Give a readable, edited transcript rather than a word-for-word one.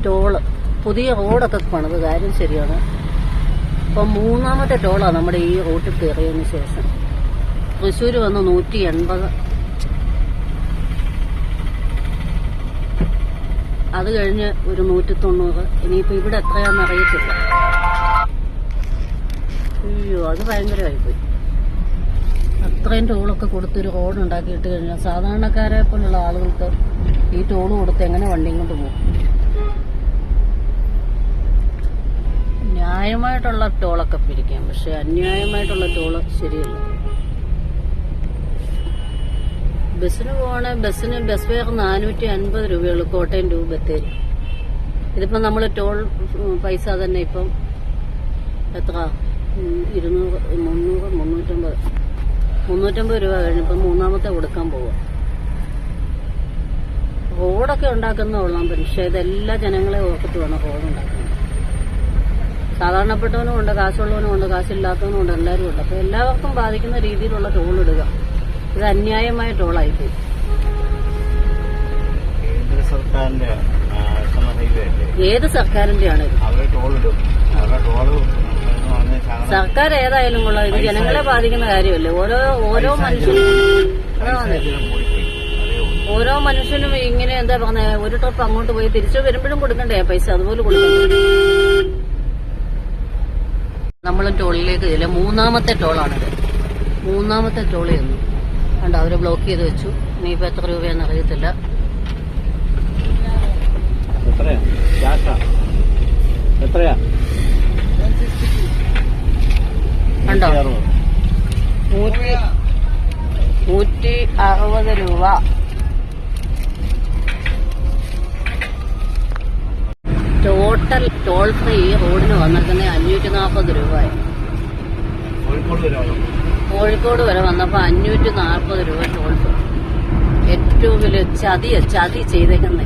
Toll പുതിയ റോഡൊക്കെ പണിത്, കാര്യം ശരിയാണ്. ഇപ്പം 3ാമത്തെ ടോളാണ് നമ്മുടെ ഈ റൂട്ടിൽ കയറിയതിന് ശേഷം. തൃശ്ശൂർ വന്ന് 180, അത് കഴിഞ്ഞ് ഒരു 190. ഇനിയിപ്പോൾ ഇവിടെ എത്രയാണെന്ന് അറിയത്തില്ല. അയ്യോ, അത് ഭയങ്കരമായിപ്പോയി. അത്രയും ടോളൊക്കെ കൊടുത്തൊരു റോഡ് ഉണ്ടാക്കിയിട്ട് കഴിഞ്ഞാൽ സാധാരണക്കാരെ പോലുള്ള ആളുകൾക്ക് ഈ ടോള് കൊടുത്ത് എങ്ങനെ വണ്ടിയും കൊണ്ട് പോകും? ന്യായമായിട്ടുള്ള ടോളൊക്കെ പിരിക്കാം, പക്ഷെ അന്യായമായിട്ടുള്ള ടോള് ശരിയല്ല. ബസ്സിന് പോവാണെ ബസ് ഫെയർ 450 രൂപയുള്ളൂ, കോട്ടയം ടു ബത്തേരി. ഇതിപ്പം നമ്മൾ ടോൾ പൈസ തന്നെ ഇപ്പം എത്ര 200, 300, 350 രൂപ കഴിഞ്ഞപ്പം 3ാമത്തെ കൊടുക്കാൻ പോവാം. റോഡൊക്കെ ഉണ്ടാക്കുന്ന കൊള്ളാം, പക്ഷേ ഇതെല്ലാ ജനങ്ങളെ ഓർത്തിട്ട് വേണം റോഡ് ഉണ്ടാക്കുന്നത്. സാധാരണപ്പെട്ടവനും ഉണ്ട്, കാശുള്ളവനും ഉണ്ട്, കാശില്ലാത്തവനും ഉണ്ട്, എല്ലാവരും ഉണ്ട്. അപ്പോൾ എല്ലാവർക്കും ബാധിക്കുന്ന രീതിയിലുള്ള ടോൾ ഇടുക. ഇത് അന്യായമായ ടോളായിപ്പോയി. ഏത് സർക്കാരിന്റെയാണ് ഇത്? സർക്കാർ ഏതായാലും കൊള്ളാം, ഇത് ജനങ്ങളെ ബാധിക്കുന്ന കാര്യമല്ലേ. ഓരോ മനുഷ്യനും ഇങ്ങനെ എന്താ പറഞ്ഞ, ഒരു ട്രിപ്പ് അങ്ങോട്ട് പോയി തിരിച്ചു വരുമ്പോഴും കൊടുക്കണ്ടേ പൈസ, അതുപോലെ കൊടുക്കണ്ടേ. നമ്മളും ടോളിലേക്ക് ഇല്ല. 3ാമത്തെ ടോളാണിത്. 3ാമത്തെ ടോള് ചെന്നു കണ്ടോ, അവര് ബ്ലോക്ക് ചെയ്ത് വെച്ചു. ഇനിയിപ്പോ എത്ര രൂപയാണെന്ന് അറിയത്തില്ല. കണ്ടോ, 160 രൂപ. ടോട്ടൽ ടോൾ ഫ്രീ റോഡിന് വന്നിരിക്കുന്നത് 540 രൂപയായി. കോഴിക്കോട് വരെ വന്നപ്പോ 540 രൂപ ടോൾ ഫ്രീ. ഏറ്റവും വലിയ ചതി ചെയ്തേക്കുന്നേ.